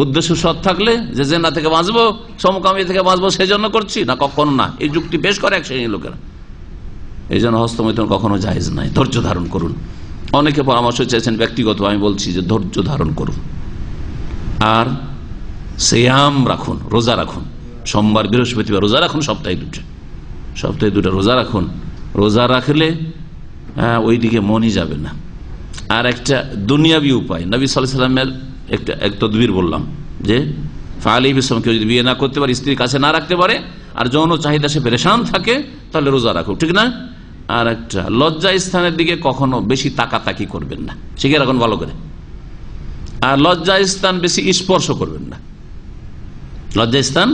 উদ্দেশ্য সৎ থাকলে যে জেনা থেকে বাঁচবো, সমকামী থেকে বাঁচবো সেজন্য করছি না, কখনো না। এই যুক্তি পেশ করে এক শ্রেণীর লোকেরা। এই জন্য হস্তমৈথুন কখনো জায়েজ নাই। ধৈর্য ধারণ করুন। অনেকে পরামর্শ চেয়েছেন, ব্যক্তিগত আমি বলছি যে ধৈর্য ধারণ করুন আর সিয়াম রাখুন, রোজা রাখুন। সোমবার বৃহস্পতিবার রোজা রাখুন, সপ্তাহে দুটো রোজা রাখুন। রোজা রাখলে ওইদিকে মনই যাবে না। আর একটা দুনিয়াবি উপায়, নবী সাল্লাল্লাহু আলাইহি ওয়াসাল্লামের এক তদবির বললাম যে ফালি বিসম, কেউ যদি বিয়ে না করতে পারে, স্ত্রীর কাছে না রাখতে পারে, আর যৌন চাহিদা সে পেরেশান থাকে, তাহলে রোজা রাখুক, ঠিক না? আর একটা, লজ্জা স্থানের দিকে কখনো বেশি তাকাতাকি করবেন না, শিখে রাখুন ভালো করে। আর লজ্জা স্থান বেশি স্পর্শ করবেন না, লজ্জা স্থান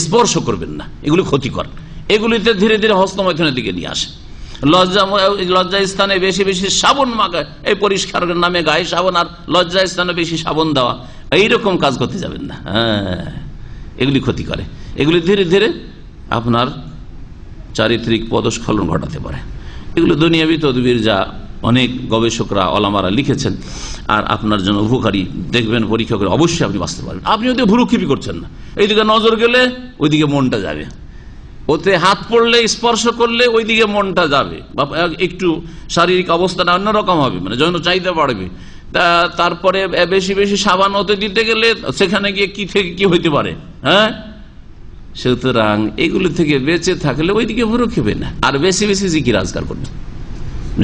স্পর্শ করবেন না, এগুলি ক্ষতিকর। এগুলিতে ধীরে ধীরে হস্তমৈথুনের দিকে নিয়ে আসে। লজ্জা স্থানে বেশি বেশি সাবন মাগায়, এই পরিষ্কার নামে গায়ে সাবন, আর লজ্জা স্থানে বেশি সাবন দেওয়া, এইরকম কাজ করতে যাবেন না। এগুলি ক্ষতি করে। এগুলি ধীরে ধীরে আপনার চারিত্রিক পদস্খলন ঘটাতে পারে। এগুলো দুনিয়াবি তদবির, যা অনেক গবেষকরা, ওলামারা লিখেছেন, আর আপনার জন্য উপকারী। দেখবেন পরীক্ষা করে অবশ্যই আপনি বাঁচতে পারবেন। আপনি ওদের ভুরুক্ষেপই করছেন না, এইদিকে নজর গেলে ওইদিকে মনটা যাবে, ওতে হাত পড়লে স্পর্শ করলে ওইদিকে মনটা যাবে, বা একটু শারীরিক অবস্থাটা অন্যরকম হবে, মানে যৌন চাহিদা বাড়বে। তারপরে বেশি বেশি সাবান হতে দিতে গেলে সেখানে গিয়ে কি থেকে কি হইতে পারে। সুতরাং এগুলো থেকে বেঁচে থাকলে ওইদিকে ভুরুক্ষেপে না, আর বেশি বেশি জিকির আজকার করবে।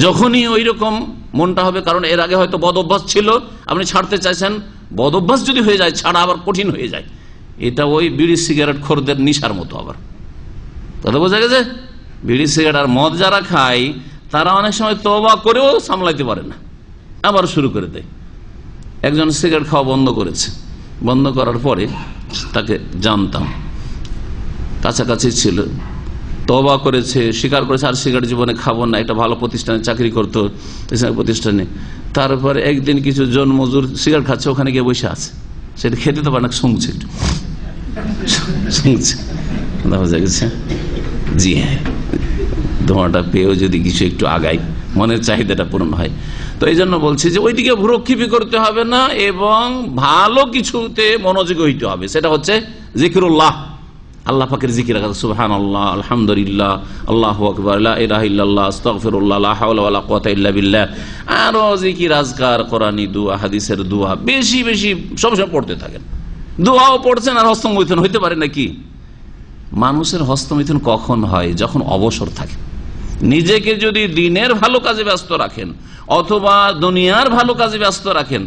যখনই ওই রকম মনটা হবে, কারণ এর আগে হয়তো বদ অভ্যাস ছিল, আপনি ছাড়তে চাইছেন, বদ অভ্যাস যদি হয়ে যায়, ছাড়া আবার কঠিন হয়ে যায়। এটা ওই বিড়ি সিগারেট খোরদের নিশার মতো। আবার কথা বোঝা গেছে? বিড়ি সিগারেট আর মদ যারা খায়, তারা অনেক সময় তওবা করেও সামলাইতে পারে না, আবার শুরু করে দেয়। একজন সিগারেট খাওয়া বন্ধ করেছে, বন্ধ করার পরে তাকে জানতাম, কাছাকাছি ছিল, তওবা করেছে, স্বীকার করেছে আর সিগারেট জীবনে খাবো না, একটা ভালো প্রতিষ্ঠানে চাকরি করতো, প্রতিষ্ঠানে। তারপরে একদিন কিছু জন মজুর সিগারেট খাচ্ছে, ওখানে গিয়ে বসে আছে, সেটা খেতে তো পারে না, শুনছে একটু, শুনছে। বোঝা গেছে? জি হ্যাঁ, ধোঁয়াটা পেয়েও যদি কিছু একটু আগায়, মনের চাহিদাটা পূরণ হয়। তো এই জন্য বলছি যে ওইদিকে ভ্রুক্ষেপই করতে হবে না, এবং ভালো কিছুতে মনোযোগী হইতে হবে। সেটা হচ্ছে জিকিরুল্লাহ, আল্লাহ পাকের জিকির রাখা, সুবহানাল্লাহ, আলহামদুলিল্লাহ, আল্লাহু আকবার, লা ইলাহা ইল্লাল্লাহ, আস্তাগফিরুল্লাহ, লা হাওলা ওয়ালা কুওয়াতা ইল্লা বিল্লাহ। আরো জিকির, আজকার, কোরআনী দোয়া, হাদিসের দোয়া বেশি বেশি সবসময় পড়তে থাকেন। দোয়াও পড়ছেন আর হস্তমৈথুন হইতে পারে নাকি? মানুষের হস্তমৈথুন কখন হয়? যখন অবসর থাকে। নিজেকে যদি দিনের ভালো কাজে ব্যস্ত রাখেন অথবা দুনিয়ার ভালো কাজে ব্যস্ত রাখেন,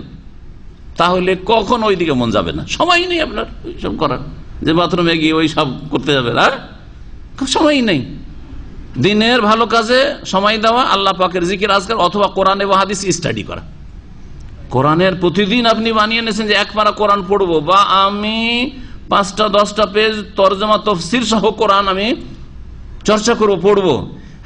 তাহলে কখন ওই দিকে মন যাবে না। সময় নেই আপনার ওইসব করার, যে বাথরুমে গিয়ে ওই সব করতে যাবে, আর সময় নেই। দিনের ভালো কাজে সময় দেওয়া, আল্লাহ পাকের জিকির আজকার, অথবা কোরআন এবং হাদিস স্টাডি করা। কোরআনের প্রতিদিন আপনি বানিয়ে নিয়েছেন যে এক পারা কোরআন পড়বো, বা আমি 5-10টা পেজ তরজমা তফসির সহ কোরআন আমি চর্চা করবো, পড়বো।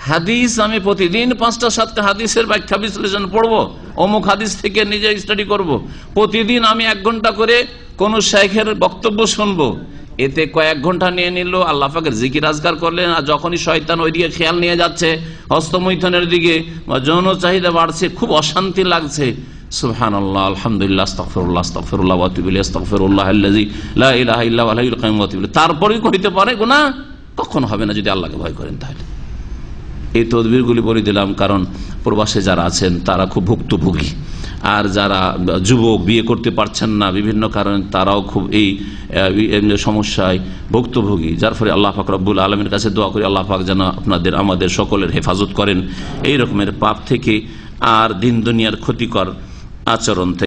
হাদিস আমি প্রতিদিন 5-7টা হাদিসের ব্যাখ্যা বিশ্লেষণ পড়বো, অমুক হাদিস থেকে নিজে স্টাডি করব। প্রতিদিন আমি 1 ঘন্টা করে কোন শাইখের বক্তব্য শুনবো। এতে কয়েক ঘন্টা নিয়ে নিল, আল্লাহ পাকের জিকির আজকার করলেন। আর যখনই শয়তান ওইদিকে খেয়াল নিয়ে যাচ্ছে, হস্তমৈথুনের দিকে বা যৌন চাহিদা বাড়ছে, খুব অশান্তি লাগছে, সুবহানাল্লাহ, আলহামদুলিল্লাহ, আস্তাগফিরুল্লাহ, আস্তাগফিরুল্লাহ ওয়া আতুবু ইলাইহি, আস্তাগফিরুল্লাহ আল্লাযী লা ইলাহা ইল্লা হুয়াল হাইয়ুল কাইয়্যুম ওয়া আতুবু ইলাইহি। তারপরেই কইতে পারে গুনাহ কখনো হবে না যদি আল্লাহকে ভয় করেন। তাহলে এই তদবিরগুলি বলে দিলাম, কারণ প্রবাসে যারা আছেন তারা খুব ভুক্তভোগী, আর যারা যুবক বিয়ে করতে পারছেন না বিভিন্ন কারণে, তারাও খুব এই সমস্যায় ভুক্তভোগী। যার ফলে আল্লাহ পাক রব্বুল আলামিনের কাছে দোয়া করি, আল্লাহ পাক যেন আপনাদের আমাদের সকলের হেফাজত করেন এই রকমের পাপ থেকে আর দিন দুনিয়ার ক্ষতিকর আচরণ থেকে।